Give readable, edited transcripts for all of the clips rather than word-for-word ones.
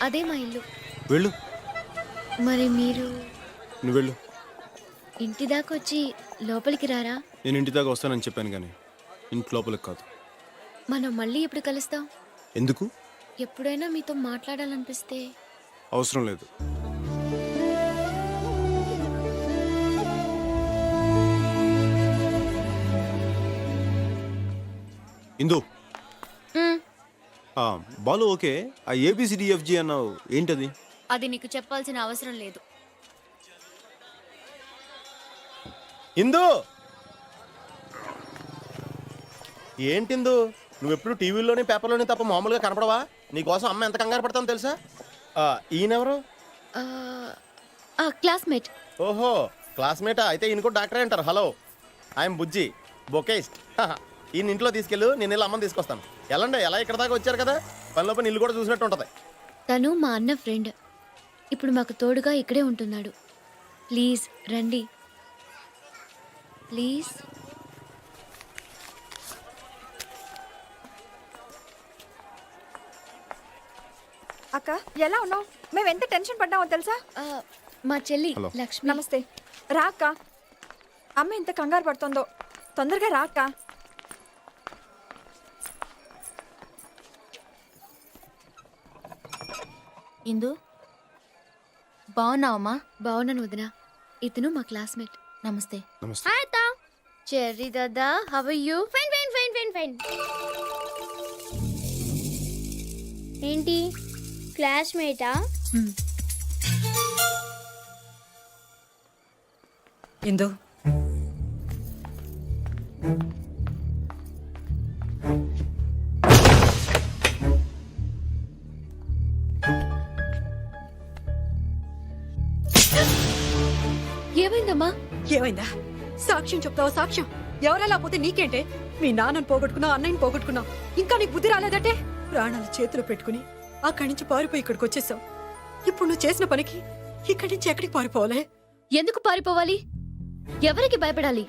అదే మా ఇల్లు. వెళ్ళు. మరి మీరు నువ్వు వెళ్ళు. ఇంటి దాకా వచ్చి లోపలికి రారా? నేను ఇంటి దాకా వస్తానని చెప్పాను కానీ ఇంటి లోపలికి కాదు. మనం మళ్ళీ ఎప్పుడు కలుస్తాం? ఎందుకు? ఎప్పుడైనా మీతో మాట్లాడాలనిపిస్తే. అవసరం లేదు. ఇందు బాలు ఓకే. ఆ ఏబిసిడిఎఫ్జి అన్నావు, ఏంటది? అది నీకు చెప్పాల్సిన అవసరం లేదు. ఇందు ఏంటిందు, నువ్వెప్పుడు టీవీలోని పేపర్లోని తప్ప మామూలుగా కనపడవా? నీకోసం అమ్మ ఎంత కంగారు పడతాను తెలుసా? ఈయనెవరు? క్లాస్మేట్. ఓహో, క్లాస్మేటా? అయితే ఈయన కూడా డాక్టరే అంటారు. హలో, ఐఎమ్ బుజ్జి, బొకేస్ట్. ఈయన ఇంట్లో తీసుకెళ్ళు, నేను వెళ్ళి అమ్మని తీసుకొస్తాను. ఎలాండి, ఎలా ఇక్కడ దాకా వచ్చారు కదా, పనిలో పని ఇల్లు కూడా చూసినట్టు ఉంటుంది. తను మా అన్న ఫ్రెండ్. ఇప్పుడు మాకు తోడుగా ఇక్కడే ఉంటున్నాడు. ప్లీజ్ రండి, ప్లీజ్. అక్క ఎలా ఉన్నావు? మేము ఎంత టెన్షన్ పడ్డామో తెలుసా? మా చెల్లి హలో. లక్ష్మి. నమస్తే. రా అక్క, అమ్మ ఎంత కంగారు పడుతుందో. తొందరగా రా అక్క. ఇందు బాగున్నావమ్మా? బాగున్నాను వదినా. ఇతను మా క్లాస్మేట్. నమస్తే. నమస్తే. హాయ్ తా. చెర్రీ దాదా, how are you? Fine fine fine fine fine. ఏంటి క్లాస్మేటా? ఇందు ఏమైందమ్మా? ఏమైందా? సాక్ష్యం చెప్తావా? సాక్ష్యం ఎవరెలా పోతే నీకేంటే? మీ నాన్నని పోగొట్టుకున్నావు, అన్నయ్యని పోగొట్టుకున్నావు, ఇంకా నీకు బుద్ధి రాలేదంటే? ప్రాణాలు చేతిలో పెట్టుకుని అక్కడి నుంచి పారిపోయి ఇక్కడికి వచ్చేసావు. ఇప్పుడు నువ్వు చేసిన పనికి ఇక్కడి నుంచి ఎక్కడికి పారిపోవాలే? ఎందుకు పారిపోవాలి? ఎవరికి భయపడాలి?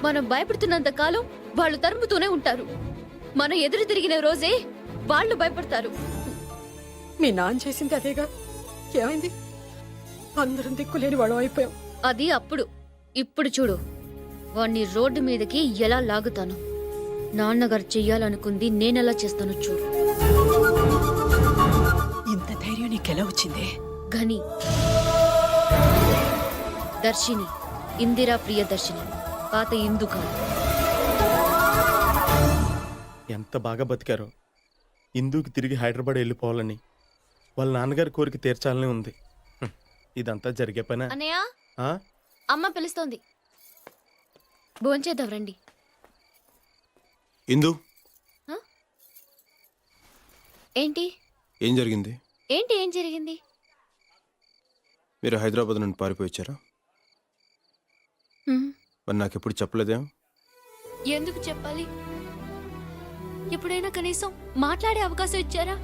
మనం భయపడుతున్నంత కాలం వాళ్ళు తరుముతూనే ఉంటారు. మనం ఎదురు తిరిగిన రోజే వాళ్ళు భయపడతారు. మీ నాన్న చేసింది అదేగా. ఏమైంది? అందరం దిక్కులేని వాడు అయిపోయాం. అది అప్పుడు. ఇప్పుడు చూడు, వాణ్ణి రోడ్డు మీదకి ఎలా లాగుతాను. నాన్నగారు చెయ్యాలనుకుంది నేనెలా చేస్తాను చూడు. ఇంత ధైర్యం నీకెలా వచ్చింది? ఘని, దర్శిని, ఇందిరా ప్రియదర్శిని, పాత ఇందు కాదు. ఎంత బాగా బతికారో. ఇందుకు తిరిగి హైదరాబాద్ వెళ్ళిపోవాలని, వాళ్ళ నాన్నగారి కోరిక తీర్చాలని ఉంది. ఇదంతా జరిగే పనే. అన్నయ్య, ఆ? అమ్మ పిలుస్తోంది, భోంచేద్దాం రండి. ఇందు, ఏంటి ఏం జరిగింది? ఏంటి ఏం జరిగింది? మీరు హైదరాబాద్ నుండి పారిపోయి వచ్చారా? మరి నాకెప్పుడు చెప్పలేదేం? ఎందుకు చెప్పాలి? ఎప్పుడైనా కనీసం మాట్లాడే అవకాశం ఇచ్చారా?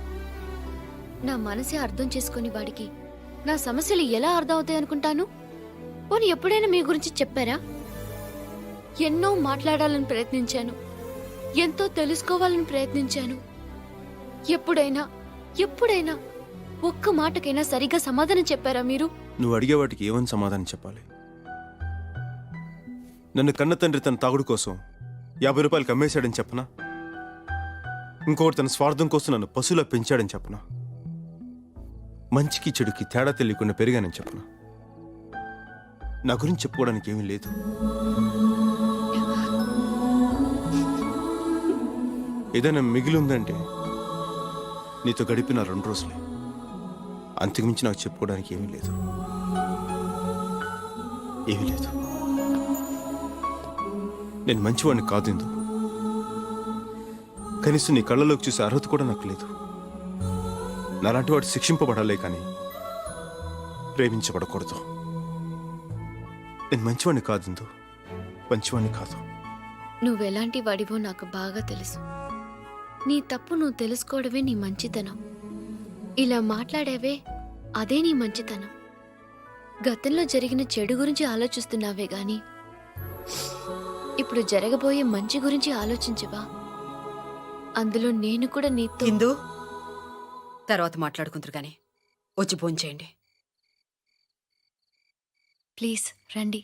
నా మనసే అర్థం చేసుకుని వాడికి నా సమస్యలు ఎలా అర్థం అవుతాయి అనుకుంటాను. పోనీ ఎప్పుడైనా మీ గురించి చెప్పారా? ఎన్నో మాట్లాడాలని ప్రయత్నించాను, ఎంతో తెలుసుకోవాలని ప్రయత్నించాను. ఎప్పుడైనా ఎప్పుడైనా ఒక్క మాటకైనా సరిగ్గా సమాధానం చెప్పారా మీరు? నువ్వు అడిగే వాటికి ఏమని సమాధానం చెప్పాలి? నన్ను కన్న తండ్రి తన తాగుడు కోసం 50 రూపాయలు అమ్మేశాడని చెప్పనా? ఇంకొకటి తన స్వార్థం కోసం నన్ను పశువులా పెంచాడని చెప్పనా? మంచికి చెడుకి తేడా తెలియకుండా పెరిగానని చెప్పనా? నా గురించి చెప్పుకోవడానికి ఏమీ లేదు. ఏదైనా మిగిలి ఉందంటే నీతో గడిపిన 2 రోజులే. అంతకుమించి నాకు చెప్పుకోవడానికి ఏమీ లేదు. ఏమీ లేదు. నేను మంచివాడిని కాదు ఇందు. కనీసం నీ కళ్ళలోకి చూసే అర్హత కూడా నాకు లేదు. నాలాంటి వాడు శిక్షింపబడాలే కానీ ప్రేమించబడకూడదు. నేను మంచివాడిని కాదు ఇందు, మంచివాడిని కాదు. నువ్వెలాంటి వాడివో నాకు బాగా తెలుసు. నీ తప్పు నువ్వు తెలుసుకోవడమే నీ మంచితనం. ఇలా మాట్లాడావే, అదే నీ మంచితనం. గతంలో జరిగిన చెడు గురించి ఆలోచిస్తున్నావే గాని ఇప్పుడు జరగబోయే మంచి గురించి ఆలోచించవా? అందులో నేను కూడా నీతో. ఇందు తర్వాత మాట్లాడుకుందరు గాని వచ్చి భోంచేయండి. ప్లీజ్ రండి.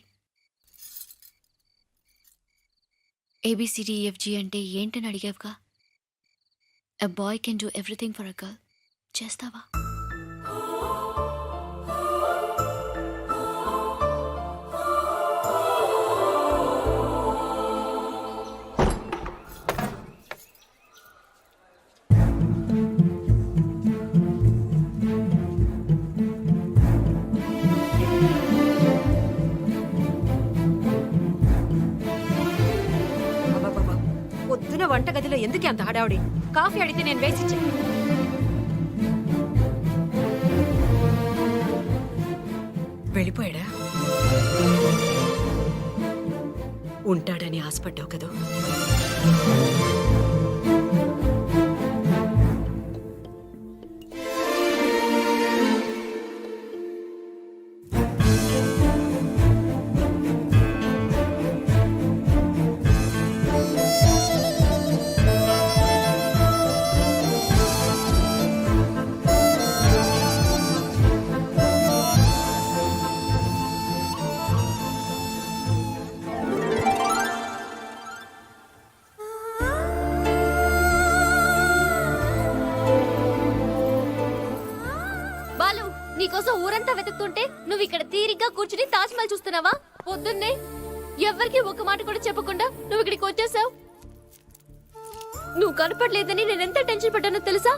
ABCDEFG అంటే ఏంటని అడిగావుగా. A boy can do everything for a girl. చేస్తావా? అబ్బబ్బబ్బా. పొద్దున వంటగదిలో ఎందుకే అంత హడావుడి? కాఫీ అడిగితే నేను వేసిచ్చే. వెళ్ళిపోయాడా? ఉంటాడని ఆశపడ్డావు కదూ. బాలు, నీకోసం ఊరంతా వెతుకుతుంటే నువ్వు ఇక్కడ తీరిగ్గా కూర్చుని తాజ్మహల్ చూస్తున్నావా? పొద్దున్నే ఎవ్వరికి ఒక మాట కూడా చెప్పకుండా నువ్వు ఇక్కడికి వచ్చేసావు. నువ్వు కనపడలేదని నేనెంత టెన్షన్ పడ్డానో తెలుసా?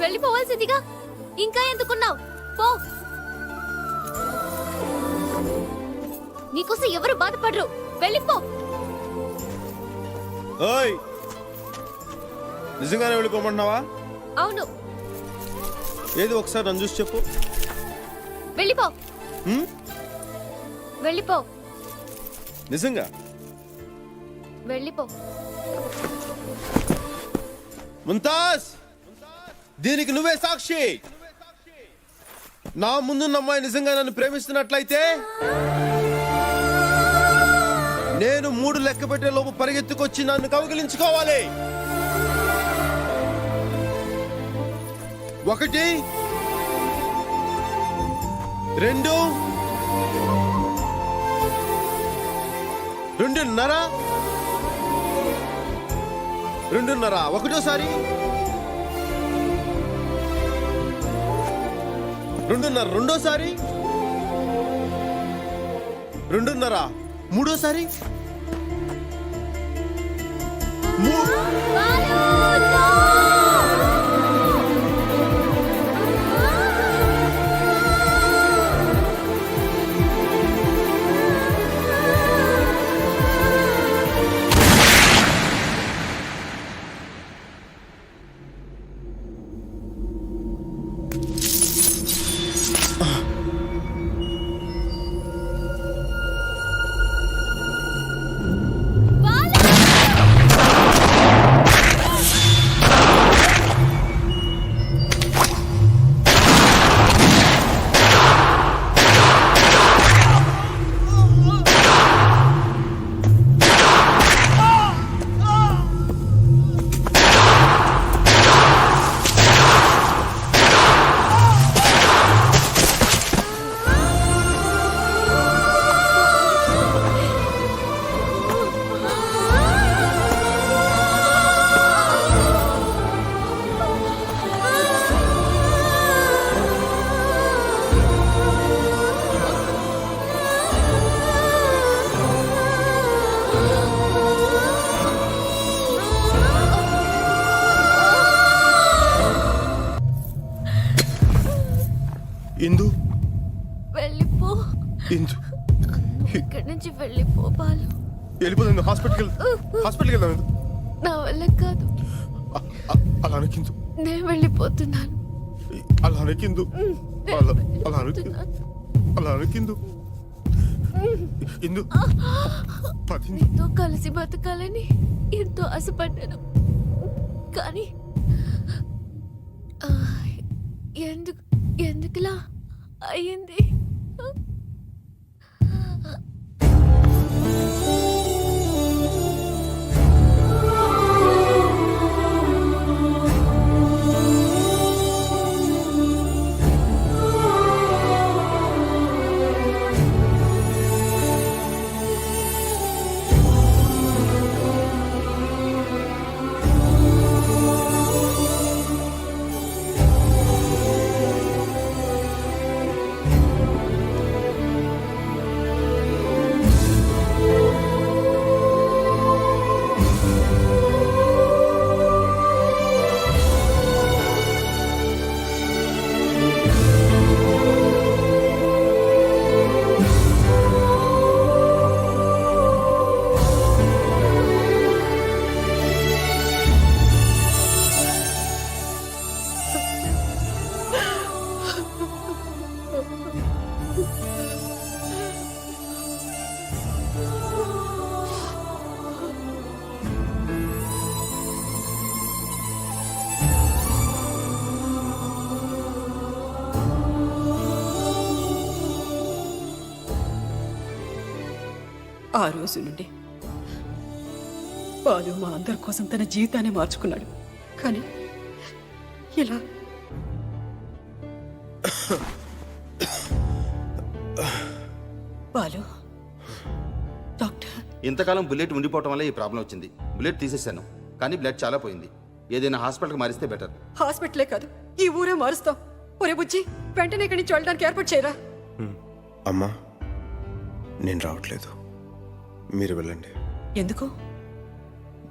వెళ్ళిపోవాల్సిందిగా. ఇంకా ఎందుకున్నావు? పో. నీకోసం ఎవరు బాధపడరు. వెళ్ళిపో. ఓయ్, నిజంగానే వెళ్ళిపోమంటున్నావా? అవును, ఏది ఒకసారి నన్ను చూసి చెప్పు. వెళ్ళిపో. హ్మ్? వెళ్ళిపో. నిజంగా వెళ్ళిపో. ముంతాజ్, దీనికి నువ్వే సాక్షి. నా ముందున్న అమ్మాయి నిజంగా నన్ను ప్రేమిస్తున్నట్లయితే నేను 3 లెక్క పెట్టే లోపు పరిగెత్తుకొచ్చి నన్ను కౌగిలించుకోవాలి. 1 2 2.5 2.5 ఒకటోసారి 2.5 రెండోసారి 2.5 మూడోసారి ఇందు వెళ్ళిపో. ఇందు ఇక్కడి నుంచి వెళ్ళిపో బాలు. వెళ్ళిపోతుంది. హాస్పిటల్కి వెళ్దాం. ఇందు నా వల్ల కాదు. అలా అనకిందు. నేను వెళ్ళిపోతున్నాను. అలా అనకిందు. అలా అనకిందు. ఇందు నీతో కలిసి బతకాలని ఎంతో ఆశపడ్డాను. కానీ ఎందుకులా అయ్యింది? ఆ రోజు నుండి బాలు మా అందరి కోసం తన జీవితాన్ని మార్చుకున్నాడు. కానీ ఇలా బాలు డాక్టర్ ఇంతకాలం బుల్లెట్ ఉండిపోవటం వల్ల ఈ ప్రాబ్లం వచ్చింది. బుల్లెట్ తీసేశాను, కానీ బ్లడ్ చాలా పోయింది. ఏదైనా హాస్పిటల్కి మారిస్తే బెటర్. హాస్పిటలే కాదు ఈ ఊరే మారుస్తాం. ఒరే బుజ్జి, వెంటనే ఇక్కడి నుంచి వెళ్ళడానికి ఏర్పాటు చేయరా. అమ్మా నేను రావట్లేదు, మీరు వెళ్ళండి. ఎందుకు?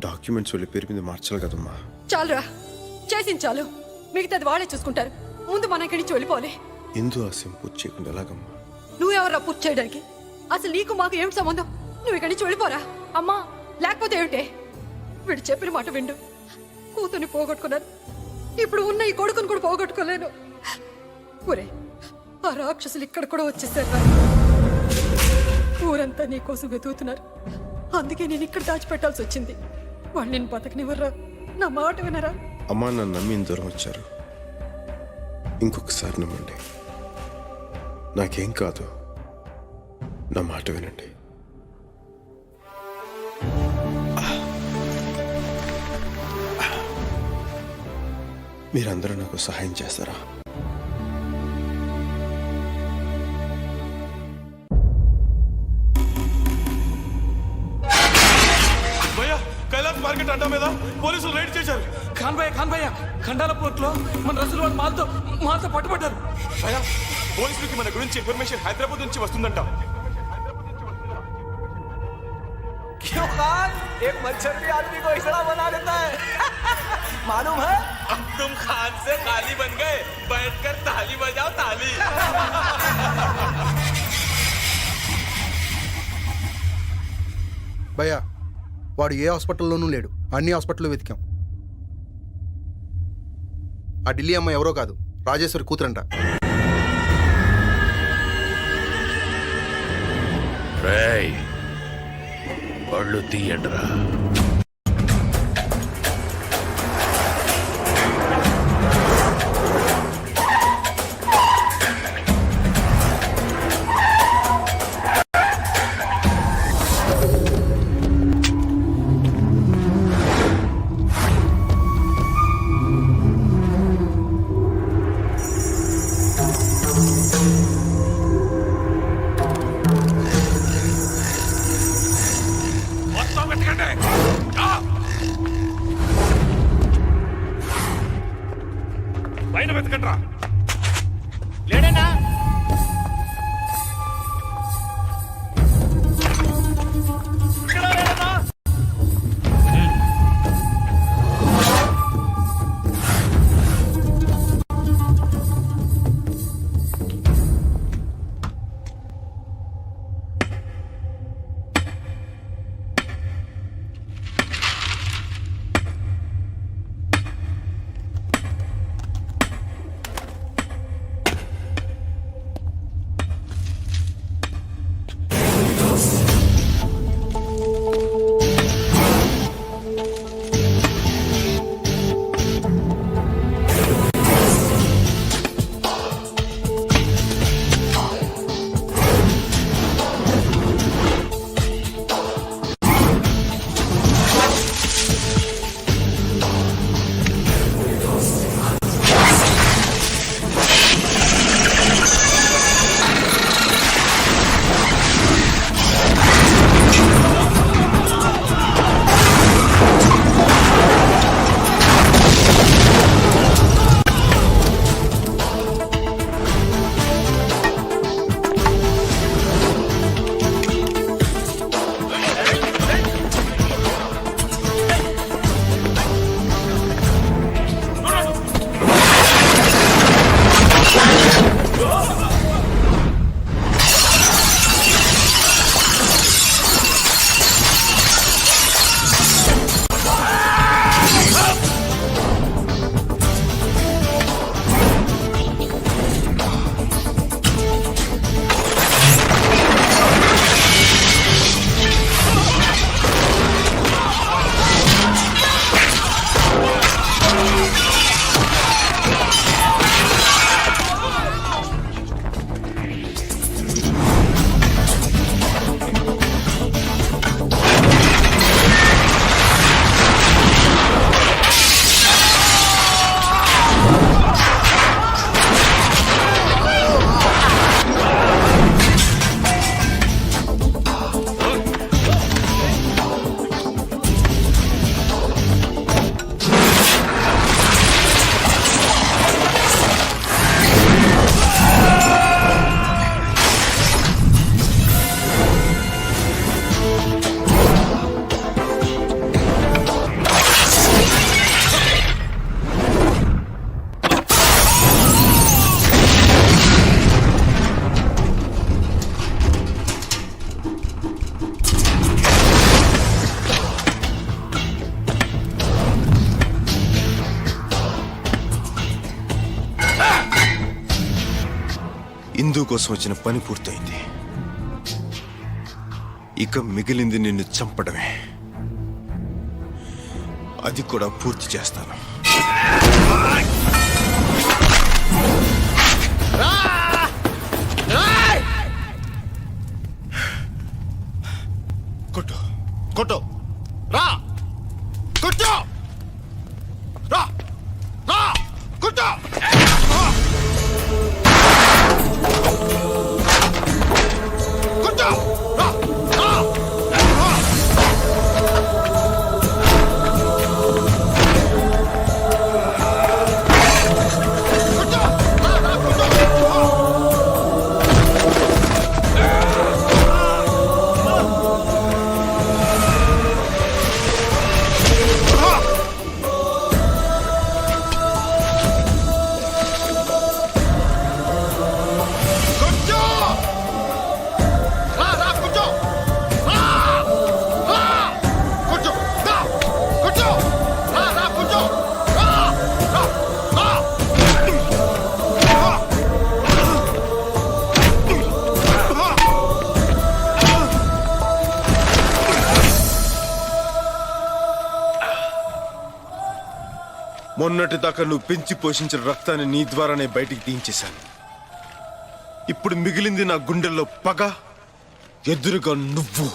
డాక్యుమెంట్స్ వాళ్ళ పేరు మీద మార్చాలి కదమ్మా. చాలురా, చేసింది చాలు. మిగతాది వాళ్ళే చూసుకుంటారు. ముందు మనం ఇక్కడి నుంచి వెళ్ళిపోవాలి. ఇందు ఆశయం పూర్తి చేయకుండా ఎలాగమ్మా? నువ్వెవర్రా పూర్తి చేయడానికి? అసలు నీకు మాకు ఏం సంబంధం? నువ్వు ఇక్కడి నుంచి వెళ్ళిపోరా. అమ్మా, లేకపోతే ఏమిటే? వీడు చెప్పిన మాట విండు. కూతుర్ని పోగొట్టుకున్నాను, ఇప్పుడు ఉన్న ఈ కొడుకుని కూడా పోగొట్టుకోలేను. ఒరే, ఆ రాక్షసులు ఇక్కడ కూడా వచ్చేసారు. ఊరంతా నీ కోసం వెతుకుతున్నారు. అందుకే నేను ఇక్కడ దాచిపెట్టాల్సి వచ్చింది. వాళ్ళు నేను బతకనివ్వరా. నా మాట వినరా? అమ్మా నన్ను నమ్మి ఇంత దూరం వచ్చారు, ఇంకొకసారి నమ్మండి. నాకేం కాదు, నా మాట వినండి. మీరందరూ నాకు సహాయం చేస్తారా? భయ్యా, కైలాస్ మార్కెట్ అడ్డా మీద పోలీసులు రైడ్ చేశారు. ఖాన్ భయ్య ఖండాలపూర్ లో మన రసూలు వాళ్ళు మాతో పట్టుబడ్డారు. భయ్యా, పోలీసులకి మన గురించి ఇన్ఫర్మేషన్ హైదరాబాద్ నుంచి వస్తుందంట. क्यों खान? एक मच्छर भी आदमी को इसड़ा बना देता है। मालूम है? अब तुम खान से खाली बन गए, बैठकर ताली बजाओ ताली. భయ్యా, వాడు ఏ హాస్పిటల్లోనూ లేడు. అన్ని హాస్పిటల్లో వెతికాం. ఆ ఢిల్లీ అమ్మ ఎవరో కాదు, రాజేశ్వరి కూతురంట. రేయ్, పళ్ళు తీయండిరా. మొత్తం వెతకండి. పైన వెతకండి రా. లేడేనా? ఇక్కడ లేడేనా? ఇందు కోసం వచ్చిన పని పూర్తయింది. ఇక మిగిలింది నిన్ను చంపడమే. అది కూడా పూర్తి చేస్తాను. కొట్టు కొట్టు రా కొట్టు రా రా కొట్టు కొట్టు రా రా మొన్నటి దాకా నువ్వు పెంచి పోషించిన రక్తాన్ని నీ ద్వారానే బయటికి తీయించేశాను. ఇప్పుడు మిగిలింది నా గుండెల్లో పగ, ఎదురుగా నువ్వు.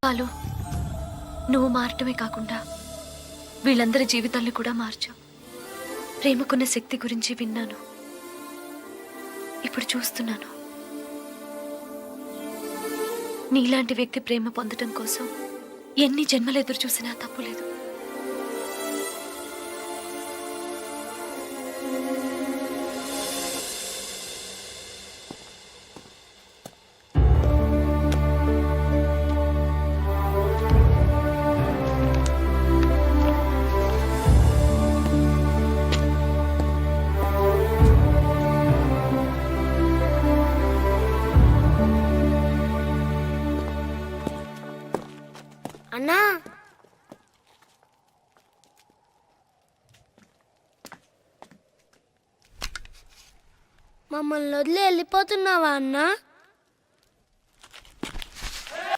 బాలు, నువ్వు మారటమే కాకుండా వీళ్ళందరి జీవితాన్ని కూడా మార్చావు. ప్రేమకున్న శక్తి గురించి విన్నాను, ఇప్పుడు చూస్తున్నాను. నీలాంటి వ్యక్తి ప్రేమ పొందటం కోసం ఎన్ని జన్మలు ఎదురు చూసినా తప్పులేదు. అన్నా, మమ్మల్ని వదిలి వెళ్ళిపోతున్నావా అన్నా?